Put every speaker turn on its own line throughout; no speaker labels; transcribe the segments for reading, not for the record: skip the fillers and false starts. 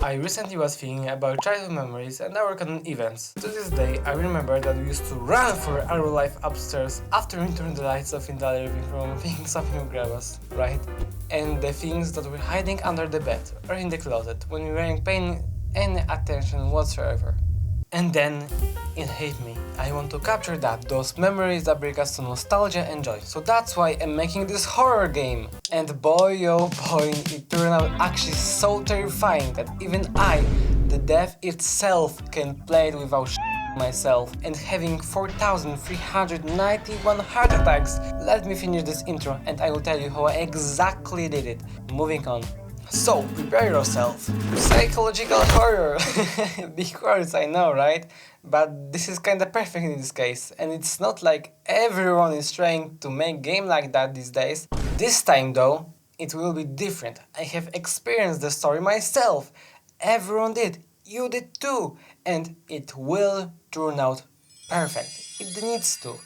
I recently was thinking about childhood memories and our common events. To this day, I remember that we used to run for our life upstairs after we turned the lights off in the living room thinking something would grab us, right? And the things that were hiding under the bed or in the closet when we weren't paying any attention whatsoever. And then it hit me. I want to capture those memories that bring us to nostalgia and joy. So that's why I'm making this horror game. And boy oh boy, it turned out actually so terrifying that even I, the death itself, can play it without myself and having 4,391 heart attacks. Let me finish this intro and I will tell you how I exactly did it. Moving on. So, prepare yourself. Psychological horror. Big words, I know, right? But this is kinda perfect in this case, and it's not like everyone is trying to make game like that these days. This time though, it will be different. I have experienced the story myself. Everyone did. You did too. And it will turn out perfect. It needs to.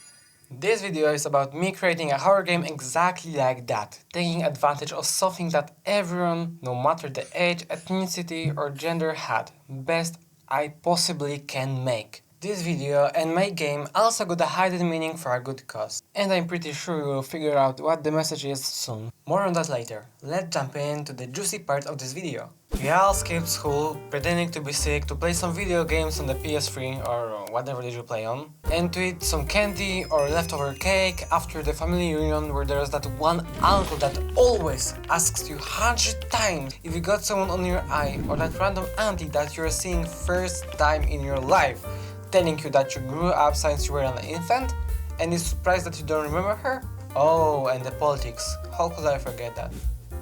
This video is about me creating a horror game exactly like that, taking advantage of something that everyone, no matter the age, ethnicity or gender had, best I possibly can make. This video and my game also got a hidden meaning for a good cause, and I'm pretty sure you will figure out what the message is soon. More on that later. Let's jump into the juicy part of this video. We all skipped school, pretending to be sick, to play some video games on the PS3 or whatever did you play on, and to eat some candy or leftover cake after the family reunion where there's that one uncle that always asks you 100 times if you got someone on your eye, or that random auntie that you're seeing first time in your life, telling you that you grew up since you were an infant and is surprised that you don't remember her? Oh, and the politics, how could I forget that?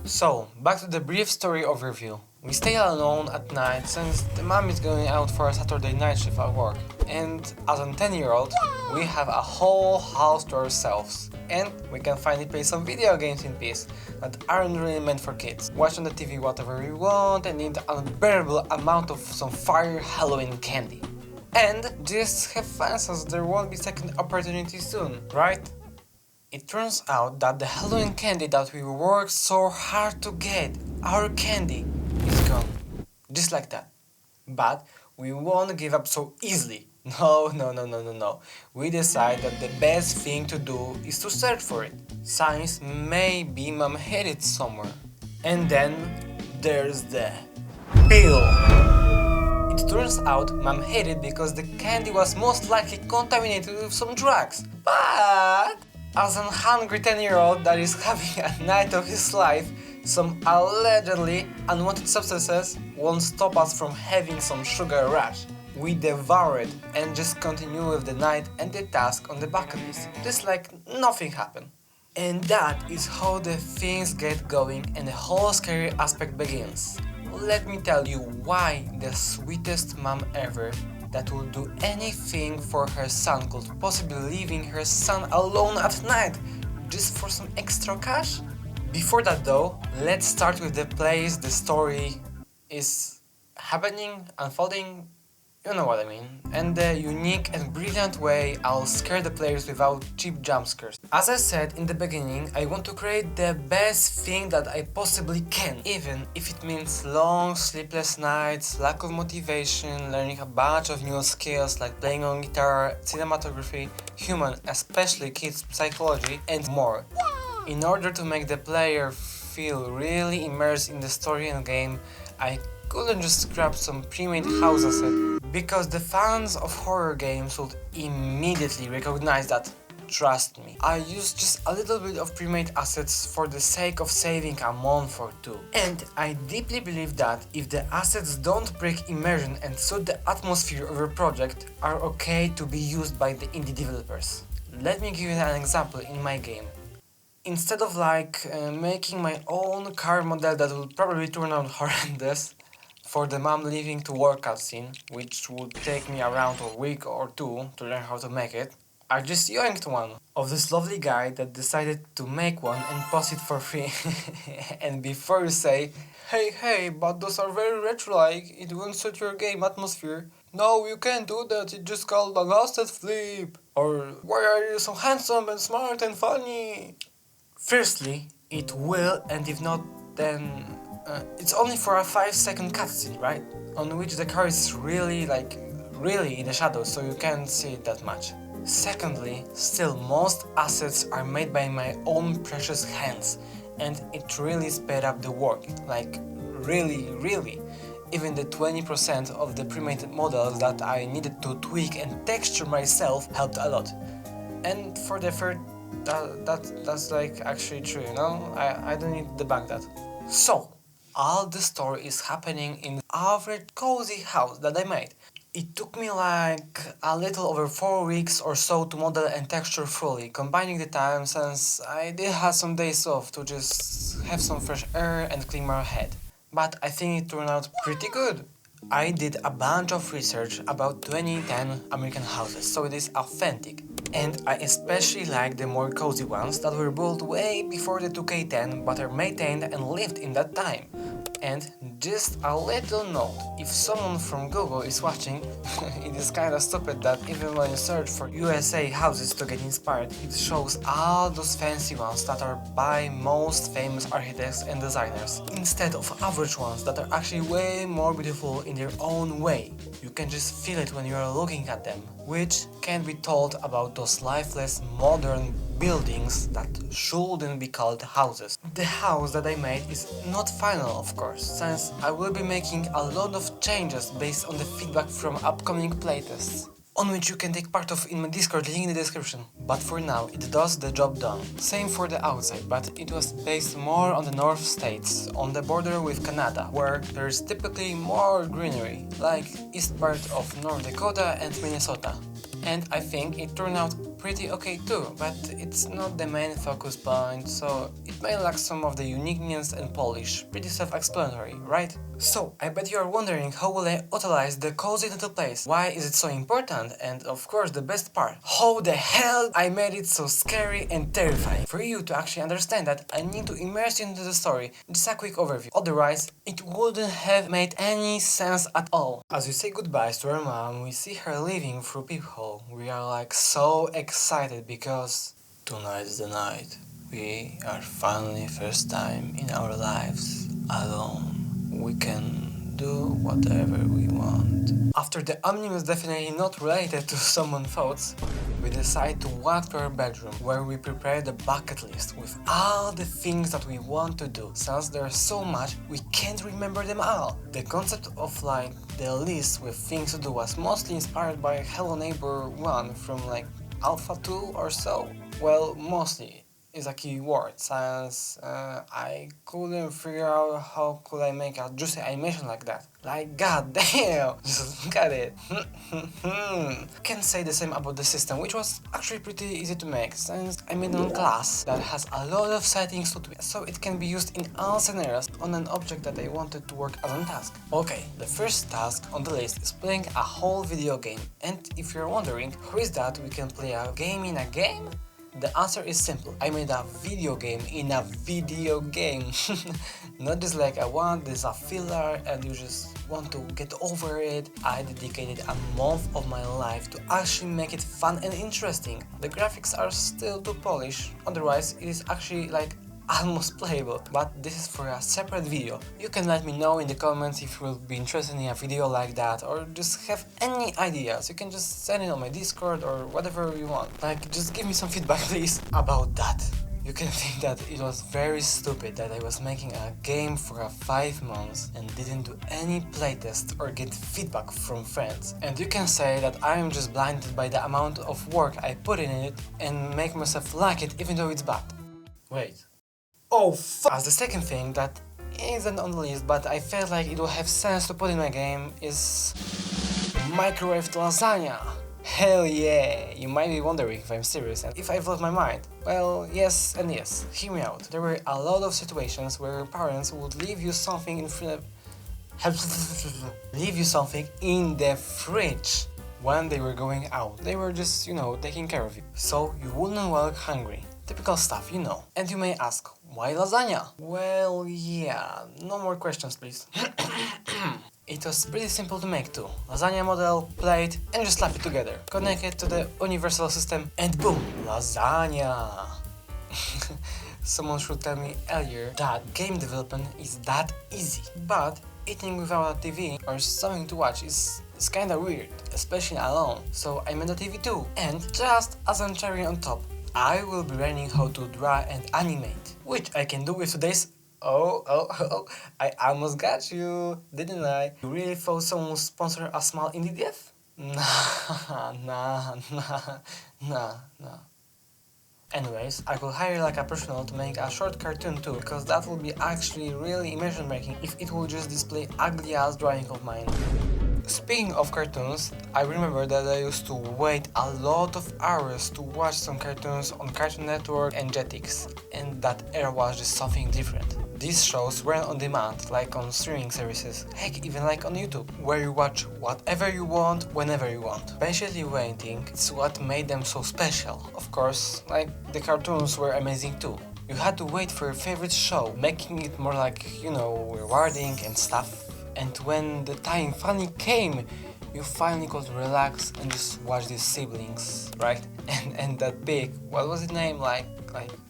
So, back to the brief story overview. We stay alone at night since the mom is going out for a Saturday night shift at work. And as a 10-year-old, we have a whole house to ourselves. And we can finally play some video games in peace that aren't really meant for kids. Watch on the TV whatever we want and eat an unbearable amount of some fire Halloween candy. And just have fun since there won't be second opportunity soon, right? It turns out that the Halloween candy that we worked so hard to get, our candy, is gone. Just like that. But we won't give up so easily. No. We decide that the best thing to do is to search for it. Since maybe mom hid it somewhere. And then there's the pill. It turns out mom hid it because the candy was most likely contaminated with some drugs. But as a hungry 10-year-old that is having a night of his life, some allegedly unwanted substances won't stop us from having some sugar rush. We devour it and just continue with the night and the task on the bucket list, just like nothing happened. And that is how the things get going and the whole scary aspect begins. Let me tell you why the sweetest mom ever that will do anything for her son could possibly leaving her son alone at night just for some extra cash? Before that though, let's start with the place the story is happening, unfolding, you know what I mean, and the unique and brilliant way I'll scare the players without cheap jump scares. As I said in the beginning, I want to create the best thing that I possibly can, even if it means long sleepless nights, lack of motivation, learning a bunch of new skills like playing on guitar, cinematography, human, especially kids psychology, and more. In order to make the player feel really immersed in the story and game, I couldn't just grab some pre-made house asset, because the fans of horror games would immediately recognize that. Trust me. I used just a little bit of pre-made assets for the sake of saving a month or two. And I deeply believe that if the assets don't break immersion and suit the atmosphere of your project, are okay to be used by the indie developers. Let me give you an example in my game. Instead of making my own car model that will probably turn out horrendous, for the mom leaving to work cutscene, which would take me around a week or two to learn how to make it, I just yoinked one of this lovely guy that decided to make one and post it for free. And before you say, hey, but those are very retro-like, it won't suit your game atmosphere. No, you can't do that, it's just called a ghosted flip. Or, why are you so handsome and smart and funny? Firstly, it will, and if not, then It's only for a 5-second cutscene, right? On which the car is really in the shadows, so you can't see it that much. Secondly, still most assets are made by my own precious hands, and it really sped up the work, like really. Even the 20% of the pre-made models that I needed to tweak and texture myself helped a lot. And for the third, that's like actually true, you know? I don't need to debunk that. So, all the story is happening in the average cozy house that I made. It took me like a little over 4 weeks or so to model and texture fully, combining the time since I did have some days off to just have some fresh air and clear my head. But I think it turned out pretty good. I did a bunch of research about 2010 American houses, so it is authentic. And I especially like the more cozy ones that were built way before the 2K10 but are maintained and lived in that time. And just a little note, if someone from Google is watching, it is kinda stupid that even when you search for USA houses to get inspired, it shows all those fancy ones that are by most famous architects and designers, instead of average ones that are actually way more beautiful in their own way. You can just feel it when you are looking at them, which can be told about those lifeless modern buildings that shouldn't be called houses. The house that I made is not final, of course, since I will be making a lot of changes based on the feedback from upcoming playtests, on which you can take part of in my Discord, link in the description. But for now, it does the job done. Same for the outside, but it was based more on the north states, on the border with Canada, where there is typically more greenery, like east part of North Dakota and Minnesota. And I think it turned out pretty okay too, but it's not the main focus point, so it may lack some of the uniqueness and polish. Pretty self-explanatory, right? So, I bet you are wondering how will I utilize the cozy little place, why is it so important, and of course the best part, how the hell I made it so scary and terrifying. For you to actually understand that, I need to immerse you into the story, just a quick overview, otherwise it wouldn't have made any sense at all. As we say goodbyes to our mom, we see her leaving through peephole. We are like so excited because tonight is the night. We are finally first time in our lives alone. We can do whatever we want. After the omnibus definitely not related to someone's thoughts, we decide to walk to our bedroom where we prepare the bucket list with all the things that we want to do. Since there's so much, we can't remember them all. The concept of like the list with things to do was mostly inspired by Hello Neighbor 1 from like Alpha 2 or so. Well, mostly is a key word, since I couldn't figure out how could I make a juicy animation like that. Like, god damn, just look at it. Can say the same about the system, which was actually pretty easy to make, since I made a class that has a lot of settings to tweak, so it can be used in all scenarios on an object that I wanted to work as a task. Okay, the first task on the list is playing a whole video game, and if you're wondering who is that we can play a game in a game? The answer is simple. I made a video game in a video game. Not just like I want, this is a filler and you just want to get over it. I dedicated a month of my life to actually make it fun and interesting. The graphics are still too polished, otherwise it is actually like almost playable, but this is for a separate video. You can let me know in the comments if you will be interested in a video like that, or just have any ideas. You can just send it on my Discord or whatever you want. Like, just give me some feedback please about that. You can think that it was very stupid that I was making a game for 5 months and didn't do any playtest or get feedback from friends. And you can say that I am just blinded by the amount of work I put in it and make myself like it even though it's bad. Wait. Oh fuck! As the second thing that isn't on the list but I felt like it would have sense to put in my game is microwaved lasagna. Hell yeah! You might be wondering if I'm serious and if I've lost my mind. Well, yes and yes. Hear me out. There were a lot of situations where parents would leave you something in the fridge when they were going out. They were just, you know, taking care of you. So you wouldn't walk hungry. Typical stuff, you know. And you may ask, why lasagna? Well, yeah, no more questions please. It was pretty simple to make too. Lasagna model, plate, and just slap it together. Connect it to the universal system and boom, lasagna! someone should tell me earlier that game development is that easy. But eating without a TV or something to watch is kinda weird, especially alone. So I made a TV too. And just as a cherry on top, I will be learning how to draw and animate, which I can do with today's I almost got you, didn't I? You really thought someone would sponsor a small indie dev? Nah. Anyways, I could hire like a professional to make a short cartoon too, because that would be actually really immersion breaking if it would just display ugly ass drawing of mine. Speaking of cartoons, I remember that I used to wait a lot of hours to watch some cartoons on Cartoon Network and Jetix, and that era was just something different. These shows weren't on demand, like on streaming services, heck even like on YouTube, where you watch whatever you want, whenever you want. Patiently waiting is what made them so special. Of course, like the cartoons were amazing too. You had to wait for your favorite show, making it more like, rewarding and stuff. And when the time finally came, you finally got to relax and just watch these siblings, right? And that big, what was its name, like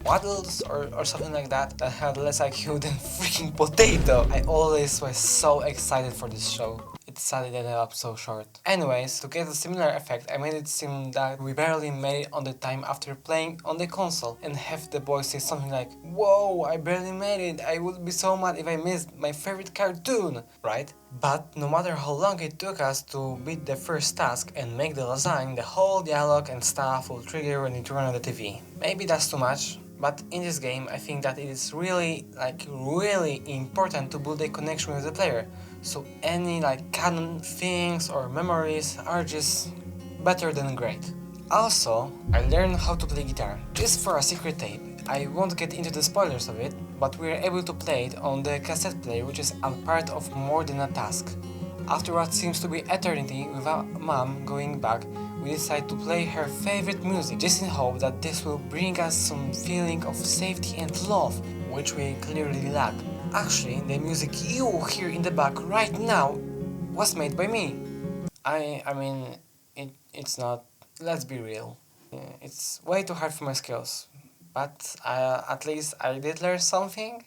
Waddles or something like that had less IQ than freaking Potato. I always was so excited for this show. It sadly ended up so short. Anyways, to get a similar effect, I made it seem that we barely made it on the time after playing on the console, and have the boys say something like, "Whoa, I barely made it, I would be so mad if I missed my favorite cartoon," right? But no matter how long it took us to beat the first task and make the lasagne, the whole dialogue and stuff will trigger when you turn on the TV. Maybe that's too much, but in this game I think that it is really important to build a connection with the player. So any canon things or memories are just better than great. Also, I learned how to play guitar, just for a secret tape. I won't get into the spoilers of it, but we were able to play it on the cassette player, which is a part of more than a task. After what seems to be eternity without mom going back, we decide to play her favorite music, just in hope that this will bring us some feeling of safety and love, which we clearly lack. Actually, the music you hear in the back right now was made by me. I mean, it's not, let's be real. It's way too hard for my skills, but at least I did learn something.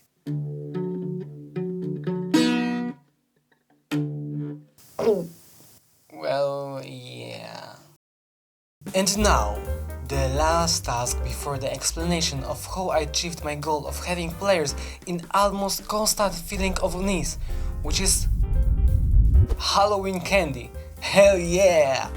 Well, yeah. And now, the last task before the explanation of how I achieved my goal of having players in almost constant feeling of unease, which is Halloween candy. Hell yeah!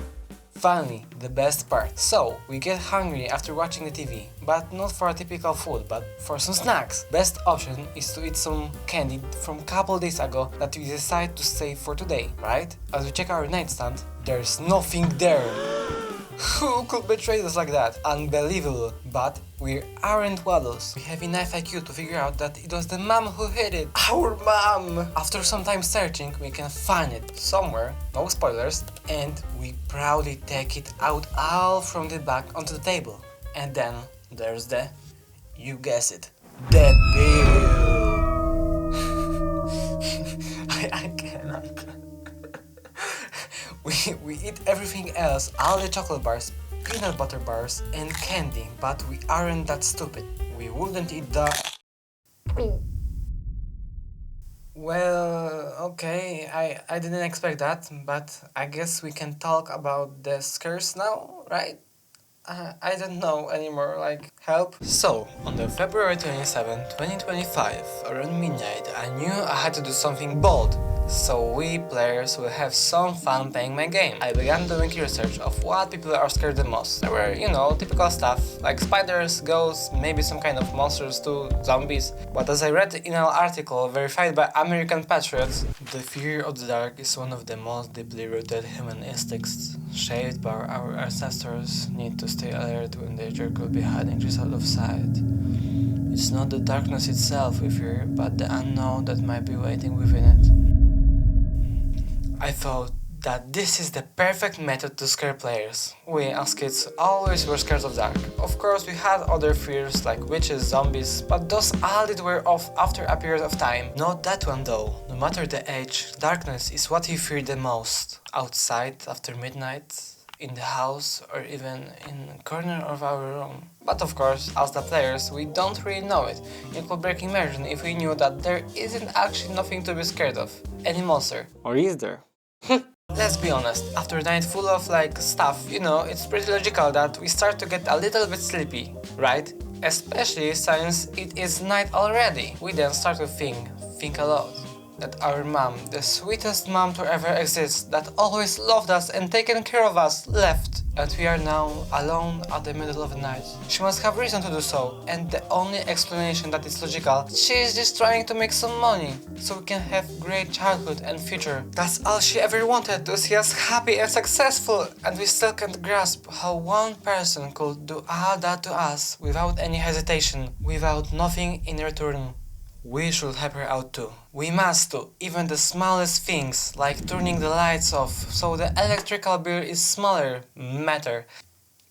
Finally, the best part. So, we get hungry after watching the TV, but not for a typical food, but for some snacks. Best option is to eat some candy from couple days ago that we decide to save for today, right? As we check our nightstand, there's nothing there. Who could betray us like that? Unbelievable. But we aren't Waddles. We have enough IQ to figure out that it was the mom who hid it. Our mom! After some time searching, we can find it somewhere, no spoilers, and we proudly take it out all from the back onto the table. And then there's you guess it, the bill. I cannot. We eat everything else, all the chocolate bars, peanut butter bars, and candy, but we aren't that stupid. We wouldn't eat the... Well, okay, I didn't expect that, but I guess we can talk about the scares now, right? I don't know anymore, help. So, on the February 27, 2025, around midnight, I knew I had to do something bold. So we players will have some fun playing my game. I began doing research of what people are scared the most. There were, typical stuff, like spiders, ghosts, maybe some kind of monsters too, zombies. But as I read in an article verified by American patriots, the fear of the dark is one of the most deeply rooted human instincts, shaped by our ancestors' need to stay alert when danger could be hiding just out of sight. It's not the darkness itself we fear, but the unknown that might be waiting within it. I thought that this is the perfect method to scare players. We as kids always were scared of dark. Of course we had other fears like witches, zombies, but those all did wear off after a period of time. Not that one though. No matter the age, darkness is what you fear the most. Outside, after midnight, in the house or even in a corner of our room. But of course, as the players, we don't really know it. It could break immersion if we knew that there isn't actually nothing to be scared of. Any monster. Or is there? Let's be honest, after a night full of stuff, it's pretty logical that we start to get a little bit sleepy, right? Especially since it is night already. We then start to think a lot. That our mom, the sweetest mom to ever exist, that always loved us and taken care of us, left. And we are now alone at the middle of the night. She must have reason to do so, and the only explanation that is logical, she is just trying to make some money, so we can have great childhood and future. That's all she ever wanted, to see us happy and successful, and we still can't grasp how one person could do all that to us without any hesitation, without nothing in return. We should help her out too. We must too. Even the smallest things, like turning the lights off so the electrical bill is smaller, matter.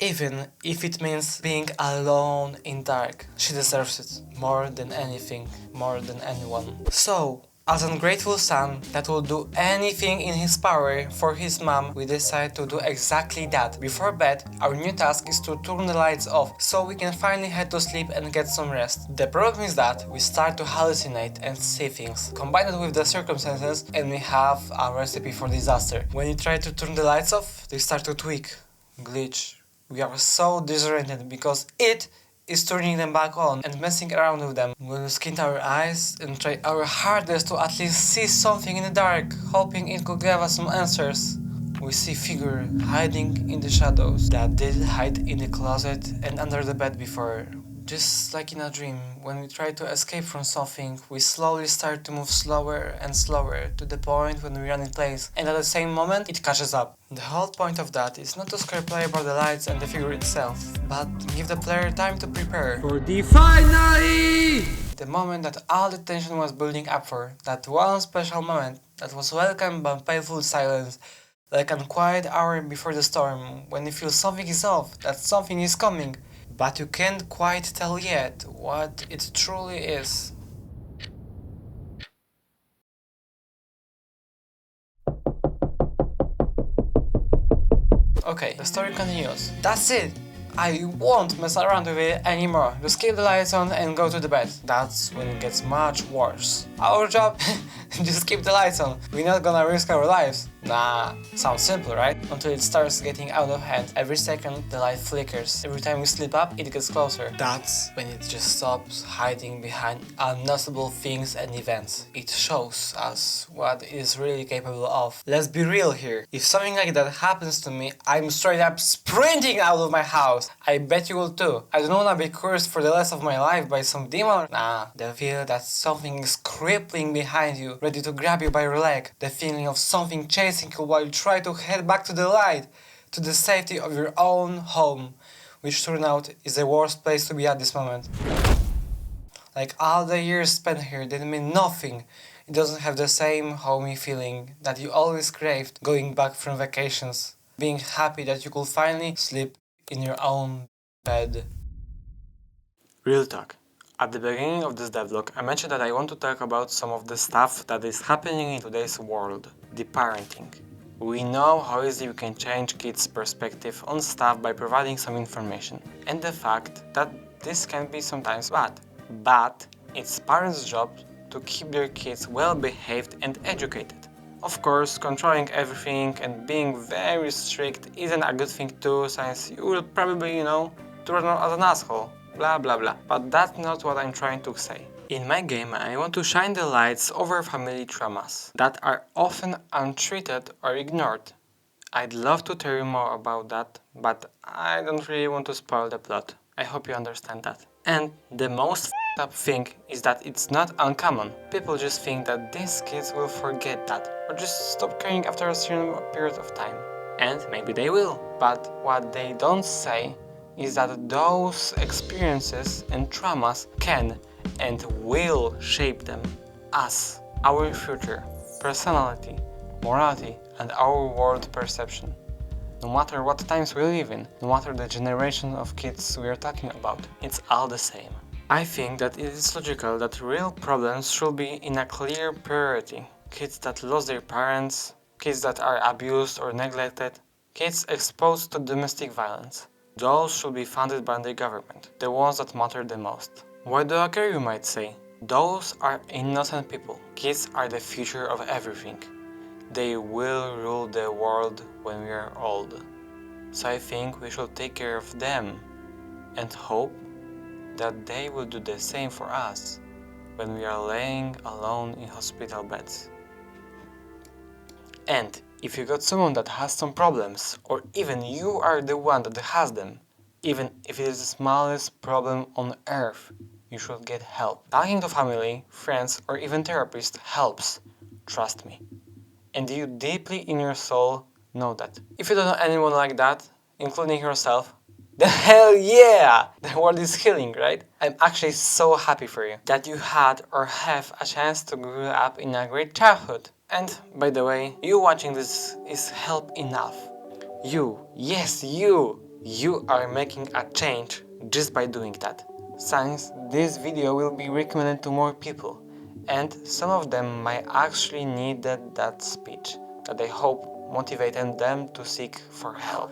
Even if it means being alone in dark. She deserves it. More than anything. More than anyone. So, as an ungrateful son that will do anything in his power for his mom, we decide to do exactly that. Before bed, our new task is to turn the lights off so we can finally head to sleep and get some rest. The problem is that we start to hallucinate and see things. Combine it with the circumstances and we have a recipe for disaster. When you try to turn the lights off, they start to tweak, glitch. We are so disoriented because it is turning them back on and messing around with them. We'll squint our eyes and try our hardest to at least see something in the dark, hoping it could give us some answers. We see figure hiding in the shadows that did hide in the closet and under the bed before. Just like in a dream, when we try to escape from something, we slowly start to move slower and slower to the point when we run in place, and at the same moment, it catches up. The whole point of that is not to scare player about the lights and the figure itself, but give the player time to prepare for the finale! The moment that all the tension was building up for, that one special moment that was welcomed by painful silence, like a quiet hour before the storm, when you feel something is off, that something is coming. But you can't quite tell yet what it truly is. Okay, the story continues. That's it! I won't mess around with it anymore. Just keep the lights on and go to the bed. That's when it gets much worse. Our job? Just keep the lights on. We're not gonna risk our lives. Nah, sounds simple, right? Until it starts getting out of hand. Every second, the light flickers. Every time we slip up, it gets closer. That's when it just stops hiding behind unnoticeable things and events. It shows us what it is really capable of. Let's be real here. If something like that happens to me, I'm straight up sprinting out of my house. I bet you will too. I don't wanna be cursed for the rest of my life by some demon. Nah, the feel that something is crippling behind you, ready to grab you by your leg. The feeling of something chasing you while you try to head back to the light, to the safety of your own home, which turned out is the worst place to be at this moment. Like all the years spent here didn't mean nothing. It doesn't have the same homey feeling that you always craved going back from vacations, being happy that you could finally sleep in your own bed. Real talk. At the beginning of this devlog, I mentioned that I want to talk about some of the stuff that is happening in today's world. The parenting. We know how easily we can change kids' perspective on stuff by providing some information, and the fact that this can be sometimes bad. But it's parents' job to keep their kids well behaved and educated. Of course, controlling everything and being very strict isn't a good thing too, since you will probably, turn out as an asshole. Blah blah blah. But that's not what I'm trying to say. In my game, I want to shine the lights over family traumas that are often untreated or ignored. I'd love to tell you more about that, but I don't really want to spoil the plot. I hope you understand that. And the most f***ed up thing is that it's not uncommon. People just think that these kids will forget that, or just stop caring after a certain period of time. And maybe they will. But what they don't say is that those experiences and traumas can and will shape them, us, our future, personality, morality, and our world perception. No matter what times we live in, no matter the generation of kids we are talking about, it's all the same. I think that it is logical that real problems should be in a clear priority. Kids that lost their parents, kids that are abused or neglected, Kids exposed to domestic violence. Those should be funded by the government, the ones that matter the most. Why do I care, you might say? Those are innocent people. Kids are the future of everything. They will rule the world when we are old. So I think we should take care of them and hope that they will do the same for us when we are laying alone in hospital beds. And if you got someone that has some problems, or even you are the one that has them, even if it is the smallest problem on earth, you should get help. Talking to family, friends, or even therapist helps. Trust me. And you deeply in your soul know that. If you don't know anyone like that, including yourself, then hell yeah! The world is healing, right? I'm actually so happy for you that you had or have a chance to grow up in a great childhood. And by the way, you watching this is help enough. You, yes you are making a change just by doing that. Since this video will be recommended to more people, and some of them might actually need that speech that I hope motivated them to seek for help.